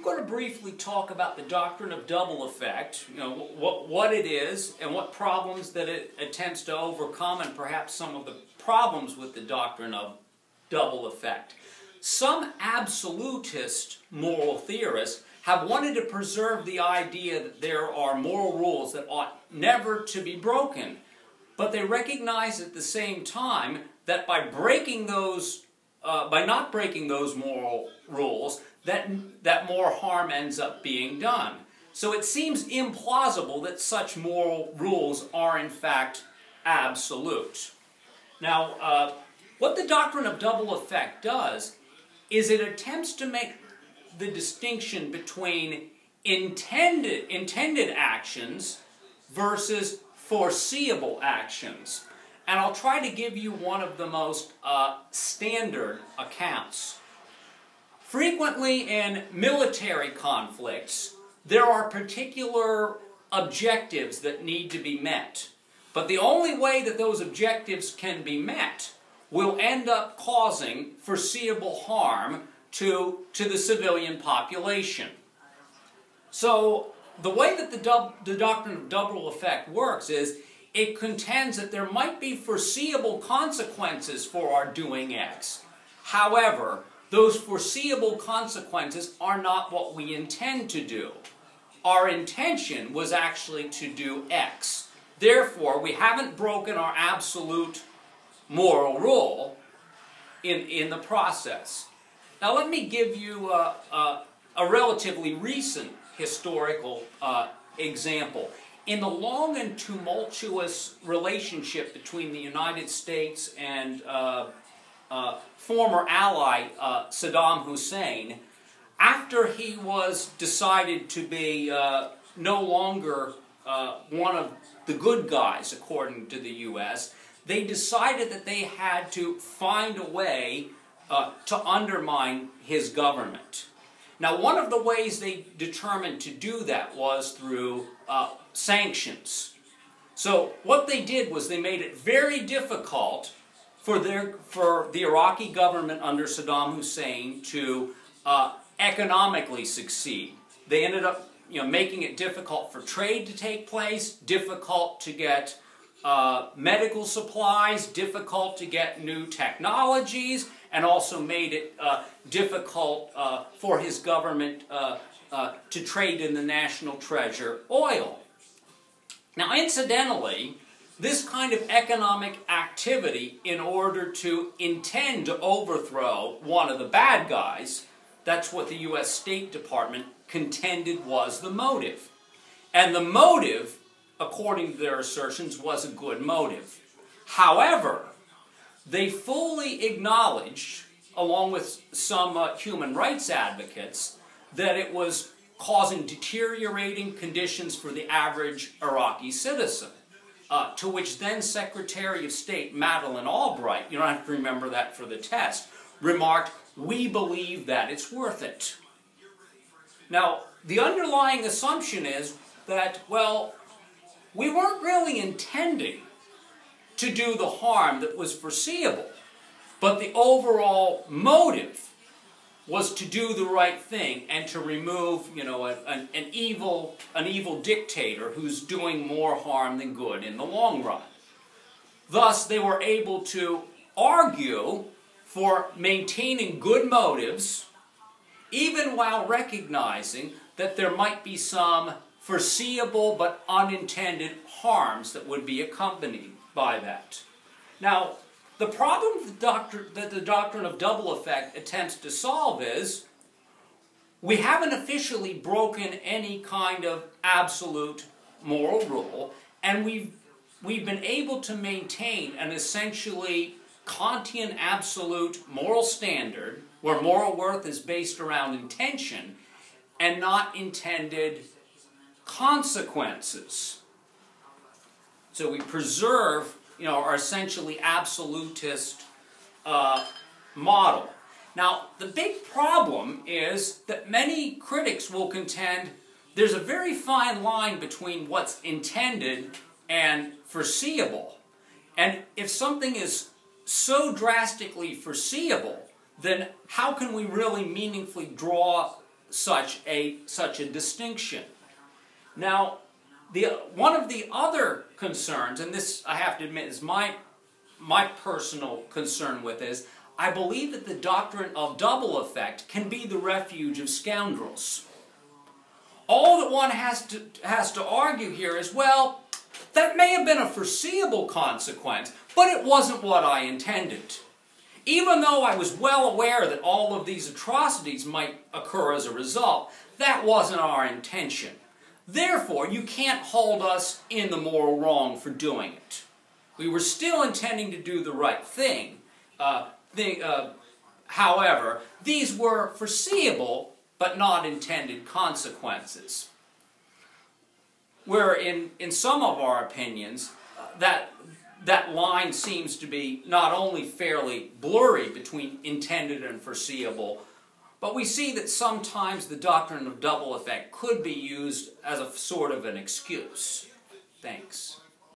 going to briefly talk about the doctrine of double effect, what it is and what problems that it attempts to overcome, and perhaps some of the problems with the doctrine of double effect. Some absolutist moral theorists have wanted to preserve the idea that there are moral rules that ought never to be broken, but they recognize at the same time that by not breaking those moral rules, that more harm ends up being done. So it seems implausible that such moral rules are in fact absolute. Now, what the doctrine of double effect does is it attempts to make the distinction between intended actions versus foreseeable actions. And I'll try to give you one of the most standard accounts. Frequently in military conflicts, there are particular objectives that need to be met. But the only way that those objectives can be met will end up causing foreseeable harm to the civilian population. So the way that the doctrine of double effect works is it contends that there might be foreseeable consequences for our doing X. However, those foreseeable consequences are not what we intend to do. Our intention was actually to do X. Therefore, we haven't broken our absolute moral rule in the process. Now let me give you a relatively recent historical example. In the long and tumultuous relationship between the United States and former ally Saddam Hussein, after he was decided to be no longer one of the good guys, according to the U.S., they decided that they had to find a way to undermine his government. Now, one of the ways they determined to do that was through sanctions. So what they did was they made it very difficult for the Iraqi government under Saddam Hussein to economically succeed. They ended up making it difficult for trade to take place, difficult to get medical supplies, difficult to get new technologies, and also made it difficult for his government to trade in the national treasure, oil. Now, incidentally, this kind of economic activity, in order to intend to overthrow one of the bad guys, that's what the U.S. State Department contended was the motive. And the motive, according to their assertions, was a good motive. However, they fully acknowledged, along with some human rights advocates, that it was causing deteriorating conditions for the average Iraqi citizen. To which then Secretary of State Madeleine Albright, you don't have to remember that for the test, remarked, "We believe that it's worth it." Now, the underlying assumption is that, well, we weren't really intending to do the harm that was foreseeable, but the overall motive was to do the right thing and to remove, an evil dictator who's doing more harm than good in the long run. Thus, they were able to argue for maintaining good motives, even while recognizing that there might be some foreseeable but unintended harms that would be accompanied by that. Now, the problem that the doctrine of double effect attempts to solve is we haven't officially broken any kind of absolute moral rule, and we've been able to maintain an essentially Kantian absolute moral standard where moral worth is based around intention and not intended consequences. So we preserve our essentially absolutist model. Now, the big problem is that many critics will contend there's a very fine line between what's intended and foreseeable. And if something is so drastically foreseeable, then how can we really meaningfully draw such a distinction. Now, one of the other concerns, and this I have to admit is my personal concern with, is I believe that the doctrine of double effect can be the refuge of scoundrels. All that one has to argue here is, well, that may have been a foreseeable consequence, but it wasn't what I intended. Even though I was well aware that all of these atrocities might occur as a result, that wasn't our intention. Therefore, you can't hold us in the moral wrong for doing it. We were still intending to do the right thing. However, these were foreseeable but not intended consequences. Where in some of our opinions, that line seems to be not only fairly blurry between intended and foreseeable, but we see that sometimes the doctrine of double effect could be used as a sort of an excuse. Thanks.